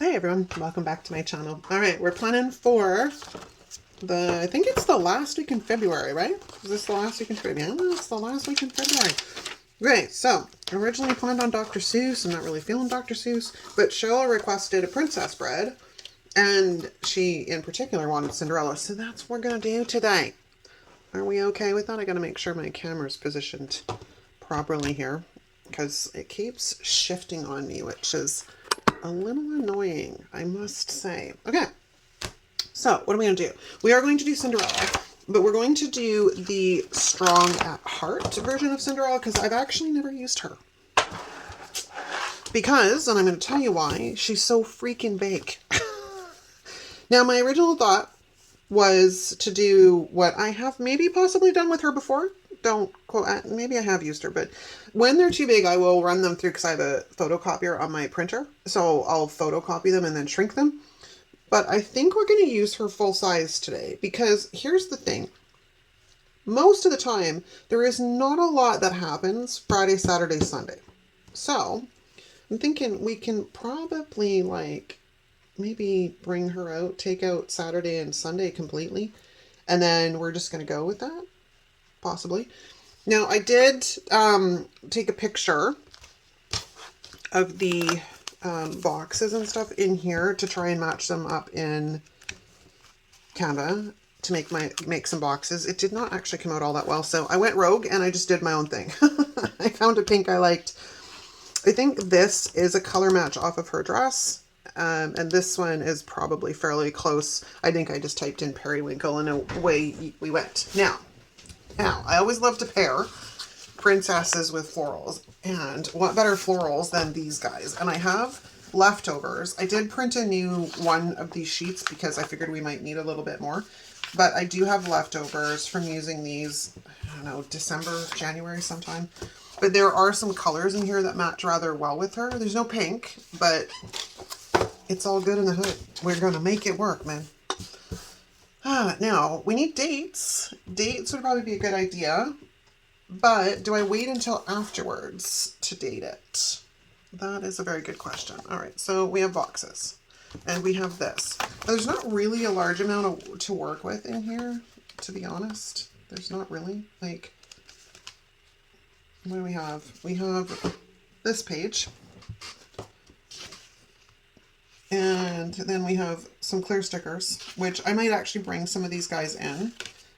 Hey everyone, welcome back to my channel. Alright, we're planning for I think it's the last week in February, right? Is this the last week in February? Yeah, it's the last week in February. Okay, so originally planned on Dr. Seuss. I'm not really feeling Dr. Seuss, but Cheryl requested a princess bread, and she in particular wanted Cinderella, so that's what we're going to do today. Are we okay with that? I got to make sure my camera's positioned properly here, because it keeps shifting on me, which is a little annoying, I must say. Okay, so what are we going to do? We are going to do Cinderella, but we're going to do the strong at heart version of Cinderella because I've actually never used her. Because, and I'm going to tell you why, she's so freaking big. Now, my original thought was to do what I have maybe possibly done with her before. Don't quote, maybe I have used her, but when they're too big, I will run them through because I have a photocopier on my printer. So I'll photocopy them and then shrink them. But I think we're going to use her full size today because here's the thing. Most of the time, there is not a lot that happens Friday, Saturday, Sunday. So I'm thinking we can probably maybe bring her out, take out Saturday and Sunday completely. And then we're just going to go with that. Possibly. Now, I did take a picture of the boxes and stuff in here to try and match them up in Canva to make some boxes. It did not actually come out all that well, so I went rogue and I just did my own thing. I found a pink I liked. I think this is a color match off of her dress, and this one is probably fairly close. I think I just typed in periwinkle and away we went. Now, I always love to pair princesses with florals, and what better florals than these guys? And I have leftovers. I did print a new one of these sheets because I figured we might need a little bit more, but I do have leftovers from using these, I don't know, December, January sometime. But there are some colors in here that match rather well with her. There's no pink, but it's all good in the hood. We're going to make it work, man. Now, we need dates. Dates would probably be a good idea. But do I wait until afterwards to date it? That is a very good question. All right, so we have boxes. And we have this. Now, there's not really a large amount to work with in here, to be honest. There's not really. Like, what do we have? We have this page. And then we have some clear stickers, which I might actually bring some of these guys in.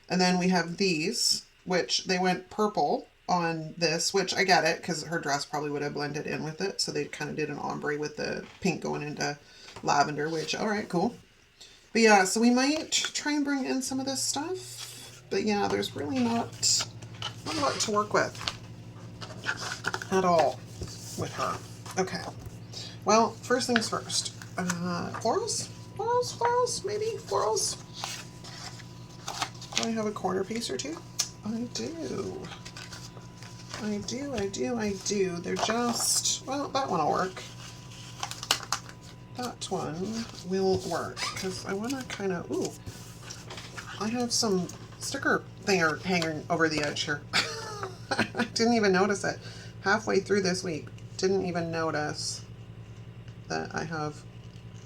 And then we have these, which they went purple on this, which I get it because her dress probably would have blended in with it. So they kind of did an ombre with the pink going into lavender, which, all right, cool. But yeah, so we might try and bring in some of this stuff. But yeah, there's really not a lot to work with at all with her. Okay. Well, first things first. Florals? Maybe? Florals? Do I have a corner piece or two? I do. They're just, well, that one will work. That one will work, because I want to kind of, ooh, I have some sticker thinger hanging over the edge here. I didn't even notice it. Halfway through this week, didn't even notice that I have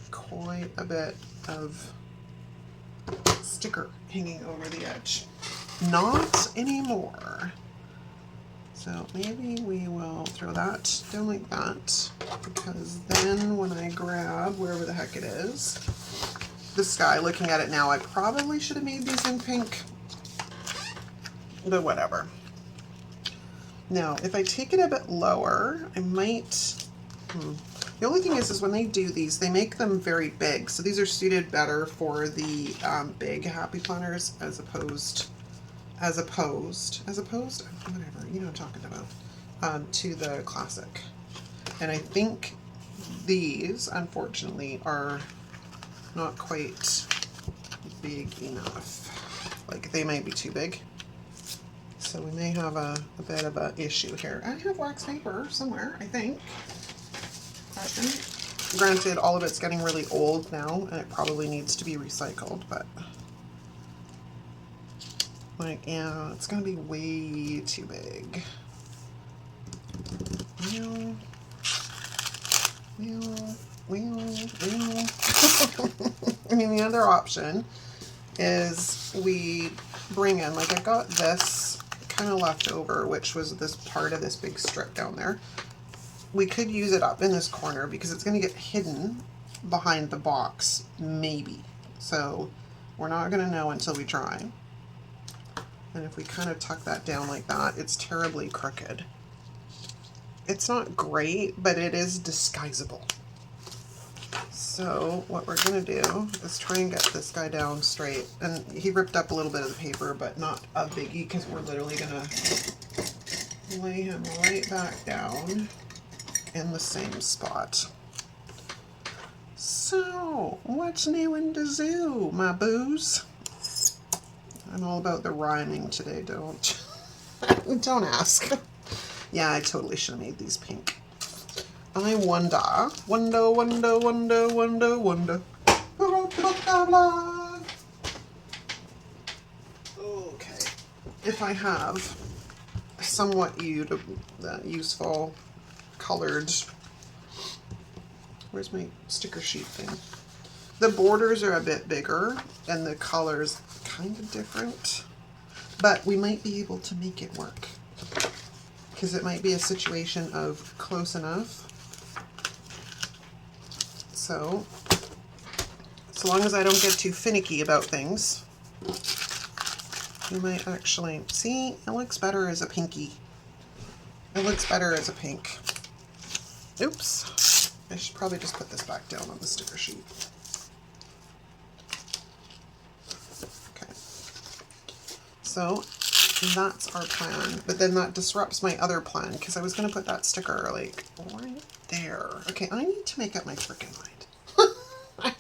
quite a bit of sticker hanging over the edge. Not anymore. So maybe we will throw that down like that, because then when I grab wherever the heck it is, this guy, looking at it now, I probably should have made these in pink, but whatever. Now, if I take it a bit lower, I might, the only thing is when they do these, they make them very big. So these are suited better for the big happy planners as opposed, whatever, you know what I'm talking about, to the classic. And I think these, unfortunately, are not quite big enough. Like, they might be too big. So we may have a bit of an issue here. I have wax paper somewhere, I think. Granted, all of it's getting really old now, and it probably needs to be recycled, but like, yeah, it's gonna be way too big. Well, I mean, the other option is we bring in, like I got this kind of left over, which was this part of this big strip down there. We could use it up in this corner because it's going to get hidden behind the box, maybe. So we're not going to know until we try. And if we kind of tuck that down like that, it's terribly crooked. It's not great, but it is disguisable. So what we're going to do is try and get this guy down straight. And he ripped up a little bit of the paper, but not a biggie, because we're literally going to lay him right back down in the same spot. So, what's new in the zoo, my boos? I'm all about the rhyming today, don't ask. Yeah, I totally should have made these pink. I wonder. Okay. If I have somewhat useful colored, where's my sticker sheet thing? The borders are a bit bigger and the colors kind of different, but we might be able to make it work because it might be a situation of close enough. So, as long as I don't get too finicky about things, you might actually see it looks better as a pinky. It looks better as a pink. Oops. I should probably just put this back down on the sticker sheet. Okay. So that's our plan, but then that disrupts my other plan because I was going to put that sticker like right there. Okay, I need to make up my freaking mind. I'm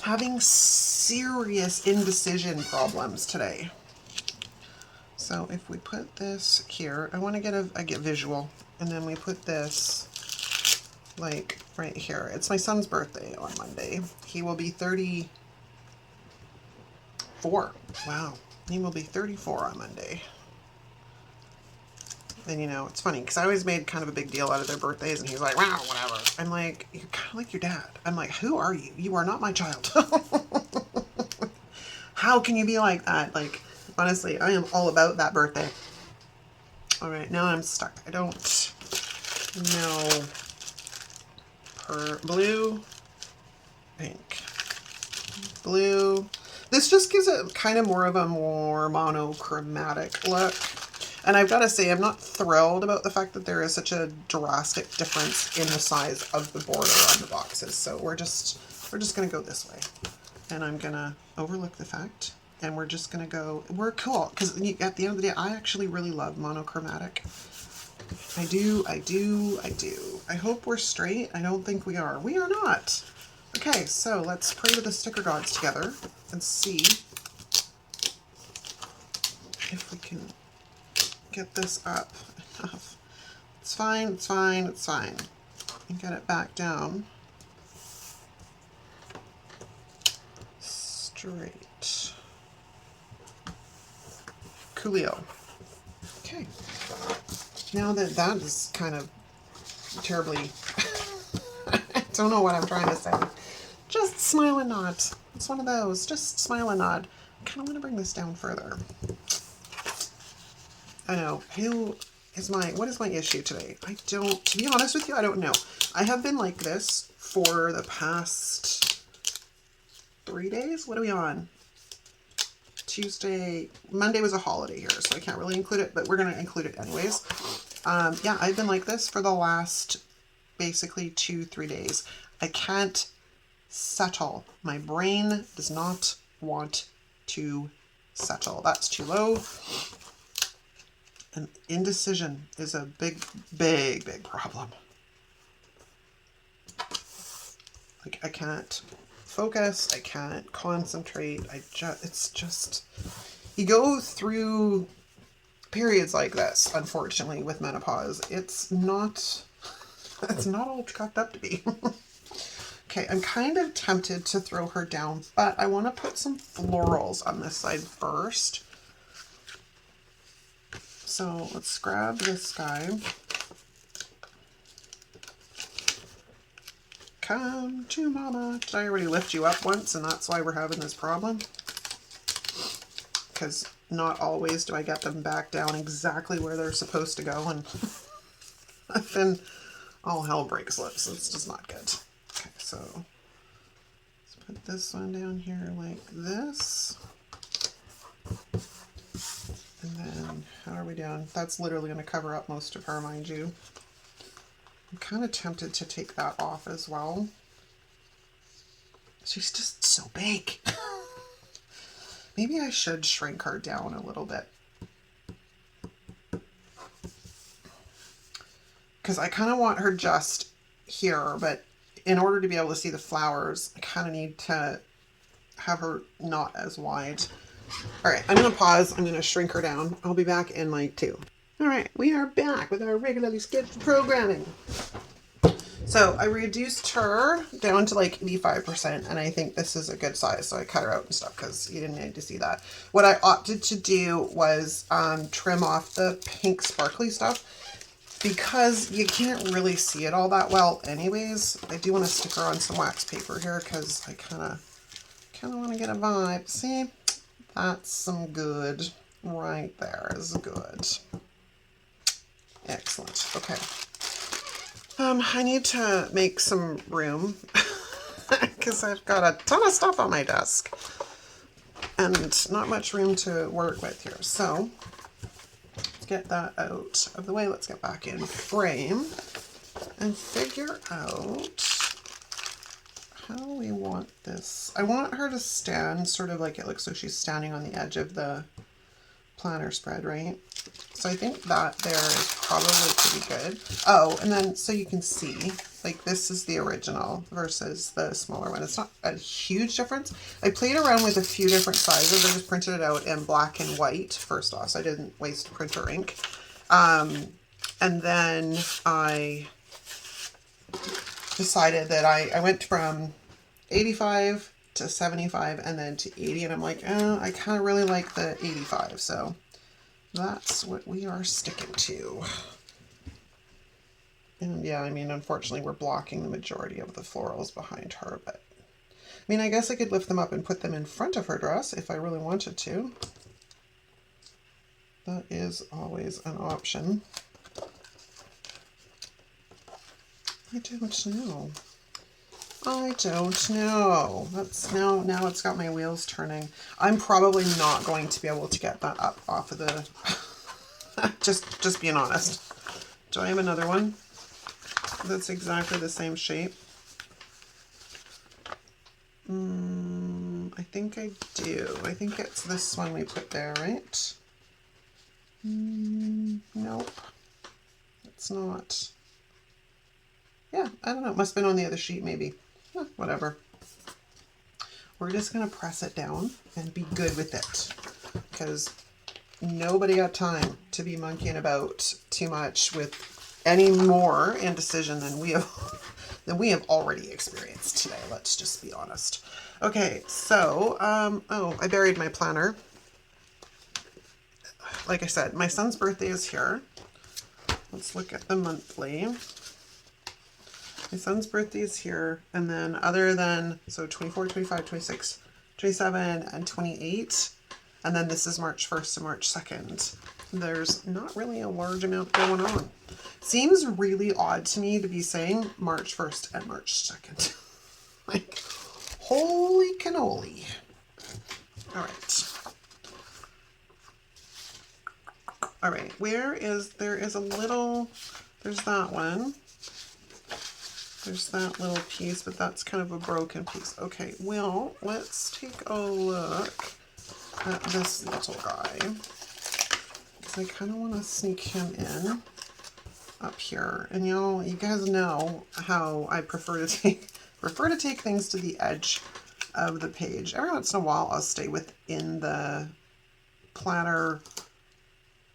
having serious indecision problems today. So if we put this here, I want to get visual, and then we put this like right here. It's my son's birthday on Monday. He will be 34. Wow. He will be 34 on Monday. And you know, it's funny because I always made kind of a big deal out of their birthdays, and he's like, wow, whatever. I'm like, you're kind of like your dad. I'm like, who are you? You are not my child. How can you be like that? Like, honestly, I am all about that birthday. All right, now I'm stuck. I don't know. Blue, pink, blue. This just gives it kind of more of a more monochromatic look. And I've got to say, I'm not thrilled about the fact that there is such a drastic difference in the size of the border on the boxes. So we're just going to go this way. And I'm going to overlook the fact. And we're just going to go, we're cool. Because at the end of the day, I actually really love monochromatic. I do. I hope we're straight. I don't think we are. We are not. Okay, so let's pray to the sticker gods together and see if we can get this up enough. It's fine, it's fine, it's fine. And get it back down. Straight. Coolio. Okay. Now that that is kind of terribly, I don't know what I'm trying to say. Just smile and nod. It's one of those. Just smile and nod. I kind of want to bring this down further. I know. What is my issue today? To be honest with you, I don't know. I have been like this for the past 3 days. What are we on? Tuesday, Monday was a holiday here, so I can't really include it, but we're going to include it anyways. Yeah, I've been like this for the last basically 2-3 days. I can't settle. My brain does not want to settle. That's too low. And indecision is a big problem. Like, I can't focus. I can't concentrate. It's just, you go through periods like this, unfortunately, with menopause. It's not all cracked up to be. Okay, I'm kind of tempted to throw her down, but I want to put some florals on this side first. So let's grab this guy. Come to mama. Did I already lift you up once and that's why we're having this problem? Because not always do I get them back down exactly where they're supposed to go, and then all hell breaks loose. It's just not good. Okay, so let's put this one down here like this. And then how are we doing? That's literally going to cover up most of her, mind you. I'm kind of tempted to take that off as well. She's just so big. Maybe I should shrink her down a little bit. Because I kind of want her just here, but in order to be able to see the flowers, I kind of need to have her not as wide. All right, I'm going to pause. I'm going to shrink her down. I'll be back in like 2. All right, we are back with our regularly scheduled programming. So I reduced her down to like 85%, and I think this is a good size. So I cut her out and stuff because you didn't need to see that. What I opted to do was trim off the pink sparkly stuff because you can't really see it all that well anyways. I do want to stick her on some wax paper here because I kind of want to get a vibe. See, that's some good right there is good. Excellent. Okay. I need to make some room because I've got a ton of stuff on my desk and not much room to work with here. So let's get that out of the way. Let's get back in frame and figure out how we want this. I want her to stand sort of like it looks so she's standing on the edge of the planner spread, right? So I think that there is probably pretty good. Oh, and then so you can see, like this is the original versus the smaller one. It's not a huge difference. I played around with a few different sizes. I just printed it out in black and white first off, so I didn't waste printer ink. And then I decided that I went from 85 to 75 and then to 80, and I'm like, I kind of really like the 85, so that's what we are sticking to. And yeah, I mean, unfortunately, we're blocking the majority of the florals behind her, but I mean, I guess I could lift them up and put them in front of her dress if I really wanted to. That is always an option. I don't know. I don't know. That's now it's got my wheels turning. I'm probably not going to be able to get that up off of the just being honest. Do I have another one that's exactly the same shape? I think I do. I think it's this one we put there, right? Nope. It's not. Yeah, I don't know. It must have been on the other sheet maybe. Whatever. We're just going to press it down and be good with it because nobody got time to be monkeying about too much with any more indecision than we have already experienced today. Let's just be honest. Okay, so, oh, I buried my planner. Like I said, my son's birthday is here. Let's look at the monthly. My son's birthday is here, and then other than, so 24, 25, 26, 27, and 28, and then this is March 1st to March 2nd. There's not really a large amount going on. Seems really odd to me to be saying March 1st and March 2nd. Like, holy cannoli. All right. All right, there is a little, there's that one. There's that little piece, but that's kind of a broken piece. Okay, well, let's take a look at this little guy. Because I kind of want to sneak him in up here. And you guys know how I prefer to take things to the edge of the page. Every once in a while, I'll stay within the planner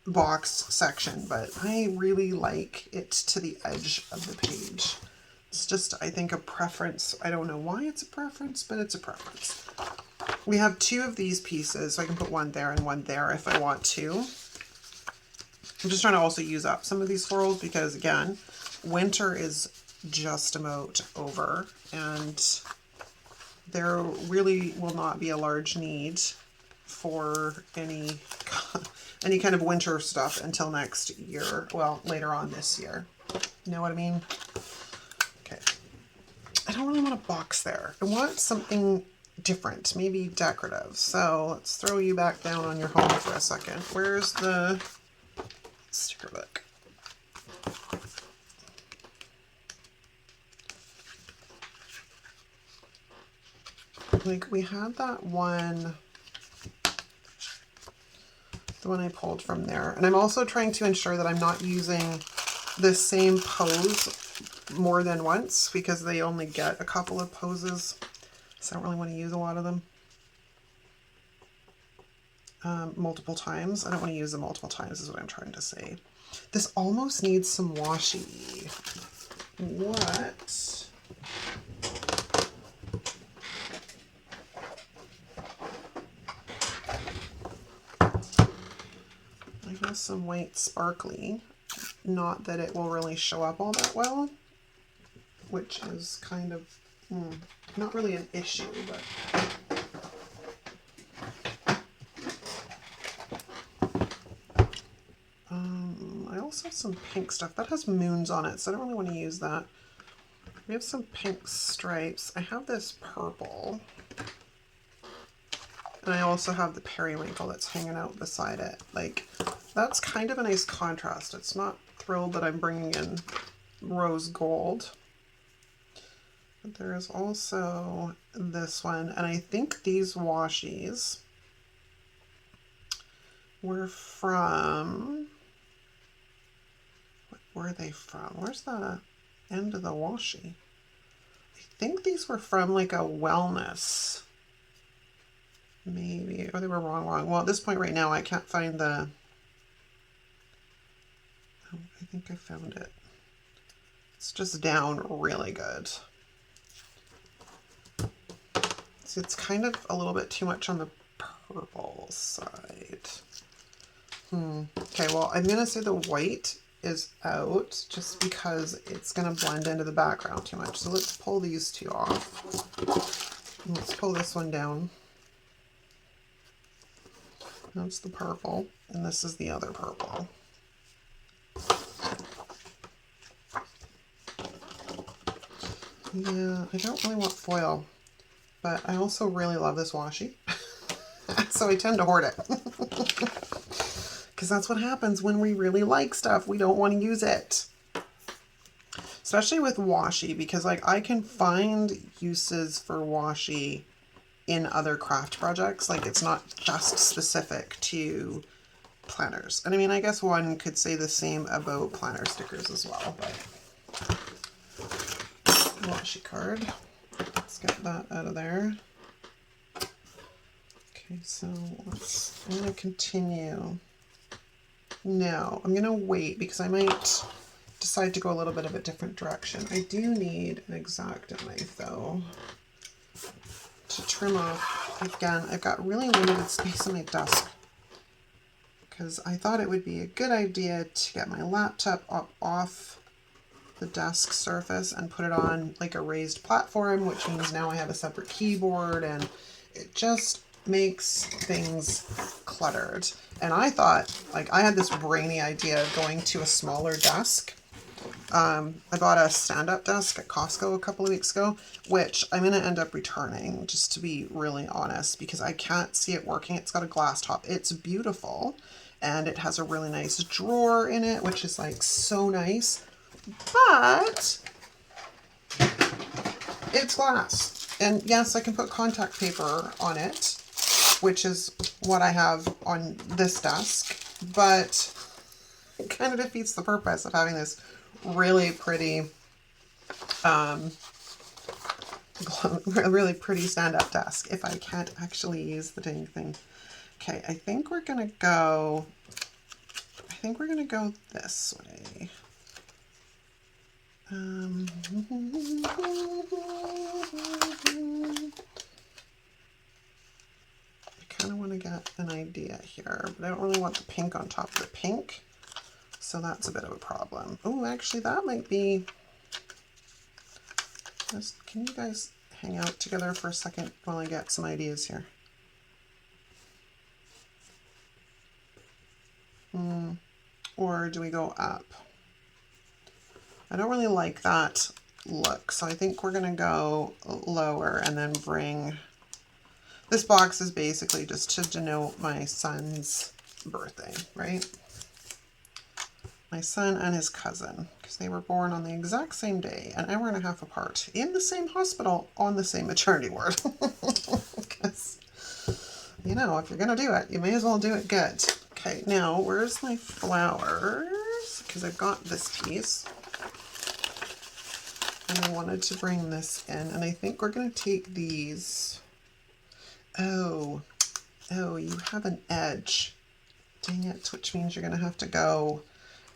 box section, but I really like it to the edge of the page. It's just, I think, a preference. I don't know why it's a preference, but it's a preference. We have 2 of these pieces, so I can put one there and one there if I want to. I'm just trying to also use up some of these florals because, again, winter is just about over, and there really will not be a large need for any kind of winter stuff until next year. Well, later on this year. You know what I mean? Okay. I don't really want a box there. I want something different, maybe decorative. So let's throw you back down on your home for a second. Where's the sticker book? Like we had that one, the one I pulled from there. And I'm also trying to ensure that I'm not using the same pose more than once because they only get a couple of poses. So I don't really want to use a lot of them multiple times. I don't want to use them multiple times is what I'm trying to say. This almost needs some washi. What? I have some white sparkly. Not that it will really show up all that well, which is kind of not really an issue, but I also have some pink stuff that has moons on it, so I don't really want to use that. We have some pink stripes. I have this purple, and I also have the periwinkle that's hanging out beside it. Like, that's kind of a nice contrast. It's not thrilled that I'm bringing in rose gold. But there is also this one, and I think these washies were from, what were they from? Where's the end of the washi? I think these were from like a wellness, maybe, or they were wrong. Well, at this point right now, I can't find the, oh, I think I found it. It's just down really good. So it's kind of a little bit too much on the purple side. Okay, well, I'm gonna say the white is out just because it's gonna blend into the background too much. So let's pull these two off. And let's pull this one down. That's the purple, and this is the other purple. Yeah, I don't really want foil, but I also really love this washi. So I tend to hoard it. Because that's what happens when we really like stuff. We don't want to use it. Especially with washi, because like I can find uses for washi in other craft projects. Like it's not just specific to planners. And I mean, I guess one could say the same about planner stickers as well, but washi card. Let's get that out of there. Okay, so I'm going to continue. No, I'm going to wait because I might decide to go a little bit of a different direction. I do need an X-Acto knife though to trim off. Again, I've got really limited space on my desk because I thought it would be a good idea to get my laptop up off the desk surface and put it on like a raised platform, which means now I have a separate keyboard and it just makes things cluttered. And I thought, like, I had this brainy idea of going to a smaller desk. I bought a stand-up desk at Costco a couple of weeks ago, which I'm going to end up returning, just to be really honest, because I can't see it working. It's got a glass top. It's beautiful, and it has a really nice drawer in it, which is, like, so nice. But it's glass. And yes, I can put contact paper on it, which is what I have on this desk, but it kind of defeats the purpose of having this really pretty, really pretty stand-up desk if I can't actually use the dang thing. Okay, I think we're gonna go this way. I kind of want to get an idea here, but I don't really want the pink on top of the pink, so that's a bit of a problem. Oh, actually that might be, Can you guys hang out together for a second while I get some ideas here? Or do we go up? I don't really like that look, so I think we're gonna go lower and then bring, this box is basically just to denote my son's birthday, right? My son and his cousin, because they were born on the exact same day, an hour and a half apart, in the same hospital, on the same maternity ward. Because, you know, if you're gonna do it, you may as well do it good. Okay, now where's my flowers? Because I've got this piece. And I wanted to bring this in, and I think we're gonna take these. Oh, you have an edge. Dang it, which means you're gonna have to go.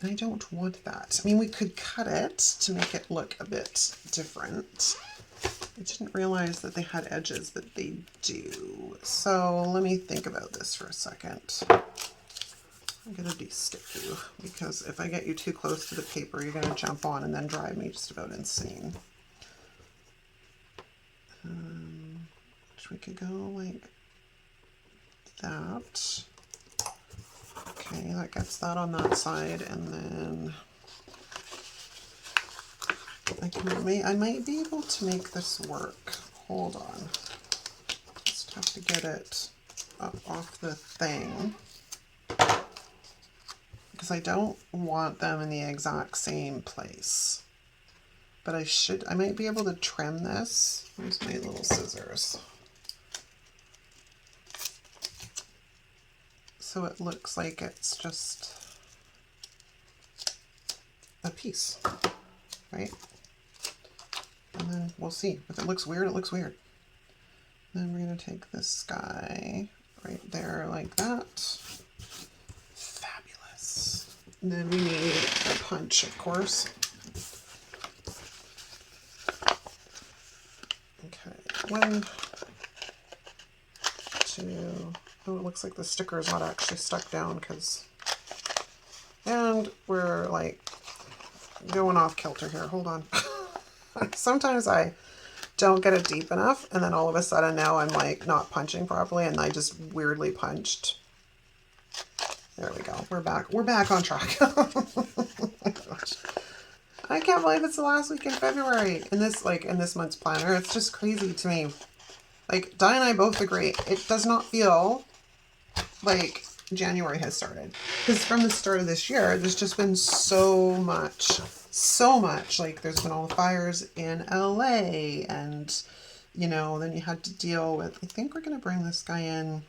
And I don't want that. I mean, we could cut it to make it look a bit different. I didn't realize that they had edges, but they do. So let me think about this for a second. I'm gonna de-stick you, because if I get you too close to the paper, you're gonna jump on and then drive me just about insane. We could go like that. Okay, that gets that on that side, and then I might be able to make this work. Hold on. Just have to get it up off the thing, because I don't want them in the exact same place. But I might be able to trim this. Where's my little scissors? So it looks like it's just a piece, right? And then we'll see. If it looks weird, it looks weird. Then we're gonna take this guy right there like that. Fabulous. And then we need a punch, of course. Okay, 1, 2, oh, it looks like the sticker is not actually stuck down, and we're like going off kilter here. Hold on. Sometimes I don't get it deep enough, and then all of a sudden now I'm like not punching properly, and I just weirdly punched. There we go. We're back on track. Oh my gosh. I can't believe it's the last week in February in this month's planner. It's just crazy to me. Like, Di and I both agree, it does not feel like January has started. Because from the start of this year, there's just been so much. Like, there's been all the fires in LA, and, you know, then you had to deal with, I think we're going to bring this guy in.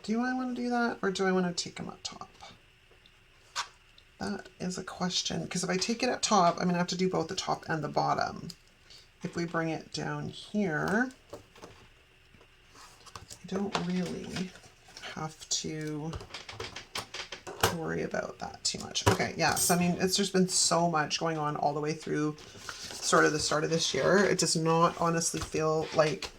Do I want to do that, or do I want to take him up top? That is a question, because if I take it up top, I'm going to have to do both the top and the bottom. If we bring it down here, I don't really have to worry about that too much. Okay, yeah, so I mean, it's just been so much going on all the way through sort of the start of this year. It does not honestly feel like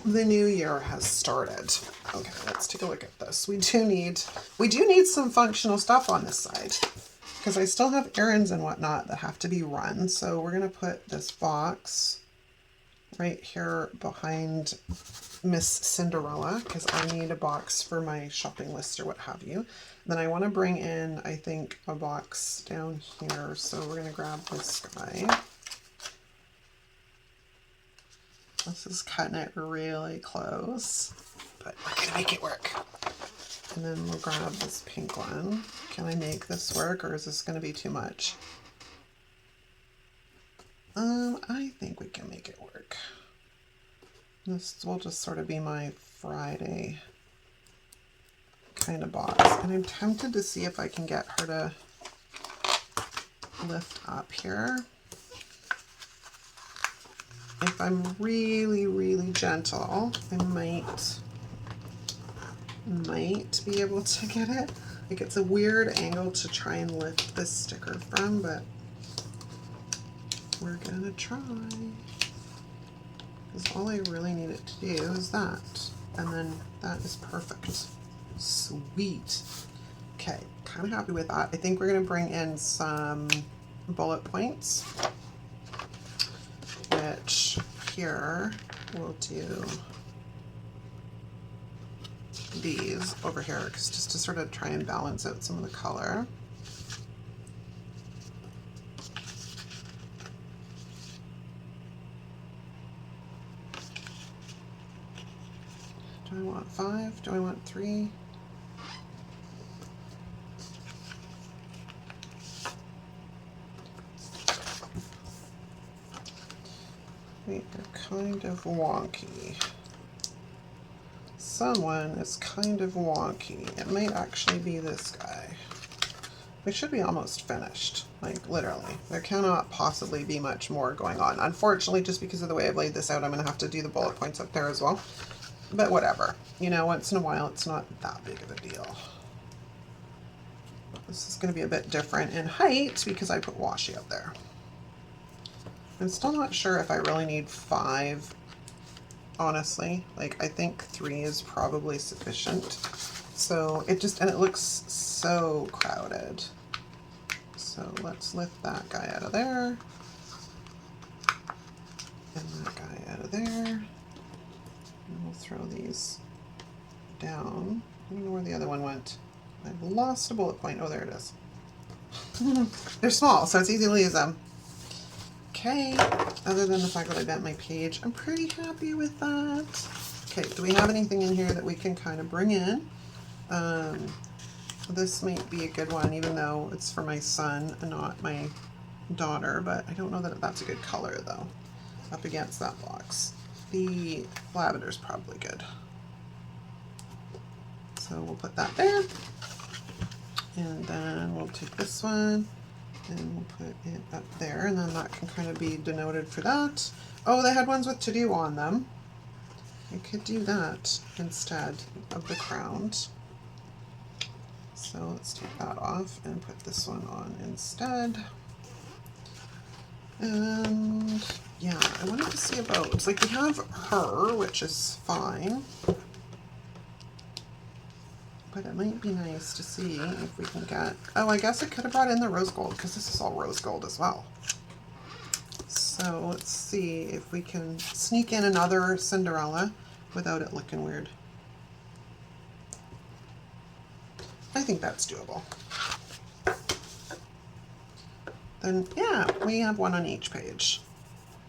the new year has started. Okay, let's take a look at this. We do need some functional stuff on this side, because I still have errands and whatnot that have to be run. So we're gonna put this box right here behind Miss Cinderella, because I need a box for my shopping list or what have you. Then I want to bring in, I think, a box down here. So we're going to grab this guy. This is cutting it really close, but we're going to make it work. And then we'll grab this pink one. Can I make this work, or is this going to be too much? I think we can make it work. This will just sort of be my Friday kind of box. And I'm tempted to see if I can get her to lift up here. If I'm really, really gentle, I might be able to get it. Like, it's a weird angle to try and lift this sticker from, but we're gonna try. Because all I really need it to do is that. And then that is perfect. Sweet. Okay, kind of happy with that. I think we're going to bring in some bullet points. match here, we'll do these over here just to sort of try and balance out some of the color. Do I want 5? Do I want 3? They're kind of wonky. Someone is kind of wonky. It might actually be this guy. We should be almost finished, like literally. There cannot possibly be much more going on. Unfortunately, just because of the way I've laid this out, I'm going to have to do the bullet points up there as well. But whatever. You know, once in a while, it's not that big of a deal. This is going to be a bit different in height because I put washi up there. I'm still not sure if I really need 5, honestly. Like, I think 3 is probably sufficient. So it just, and it looks so crowded. So let's lift that guy out of there. And that guy out of there. And we'll throw these down. I don't know where the other one went. I've lost a bullet point. Oh, there it is. They're small, so it's easy to use them. Okay, other than the fact that I bent my page, I'm pretty happy with that. Okay, do we have anything in here that we can kind of bring in? This might be a good one, even though it's for my son and not my daughter, but I don't know that that's a good color though, up against that box. The lavender's probably good. So we'll put that there. And then we'll take this one and we'll put it up there, and then that can kind of be denoted for that. Oh, they had ones with to do on them. I could do that instead of the crown. So let's take that off and put this one on instead. And yeah, I wanted to see about, it's like we have her, which is fine. But it might be nice to see if we can get, oh, I guess I could have brought in the rose gold because this is all rose gold as well. So let's see if we can sneak in another Cinderella without it looking weird. I think that's doable. Then yeah, we have one on each page.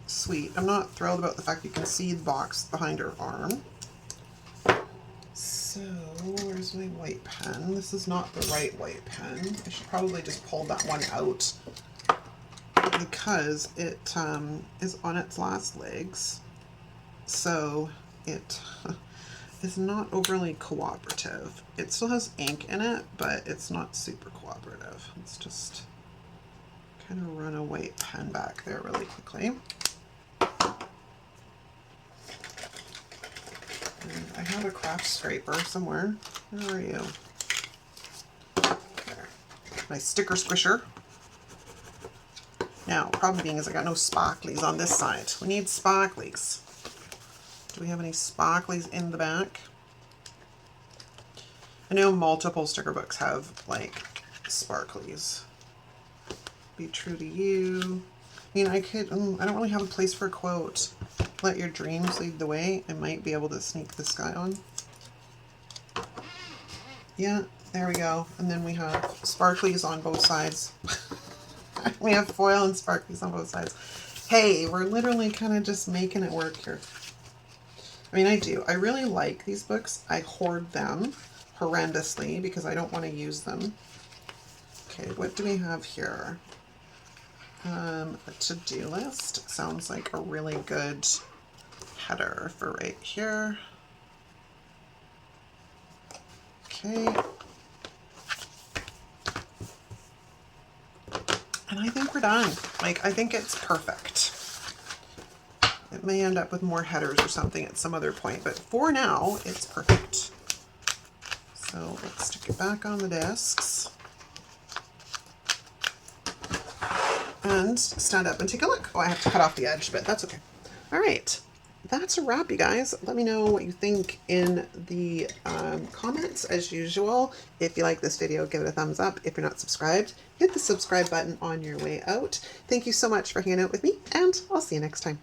Sweet. I'm not thrilled about the fact you can see the box behind her arm. So, where's my white pen? This is not the right white pen. I should probably just pull that one out because it is on its last legs. So it is not overly cooperative. It still has ink in it, but it's not super cooperative. Let's just kind of run a white pen back there really quickly. I have a craft scraper somewhere. Where are you? There. My sticker squisher. Now, problem being is I got no sparklies on this side. We need sparklies. Do we have any sparklies in the back? I know multiple sticker books have like sparklies. Be true to you. I mean, I could, I don't really have a place for a quote. Let your dreams lead the way. I might be able to sneak this guy on. Yeah, there we go. And then we have sparklies on both sides. We have foil and sparklies on both sides. Hey, we're literally kind of just making it work here. I mean, I do. I really like these books. I hoard them horrendously because I don't want to use them. Okay, what do we have here? A to-do list. Sounds like a really good header for right here. Okay. And I think we're done. Like, I think it's perfect. It may end up with more headers or something at some other point, but for now, it's perfect. So let's stick it back on the discs. And stand up and take a look. Oh, I have to cut off the edge, but that's okay. All right, that's a wrap, you guys. Let me know what you think in the comments as usual. If you like this video, give it a thumbs up. If you're not subscribed, hit the subscribe button on your way out. Thank you so much for hanging out with me, and I'll see you next time.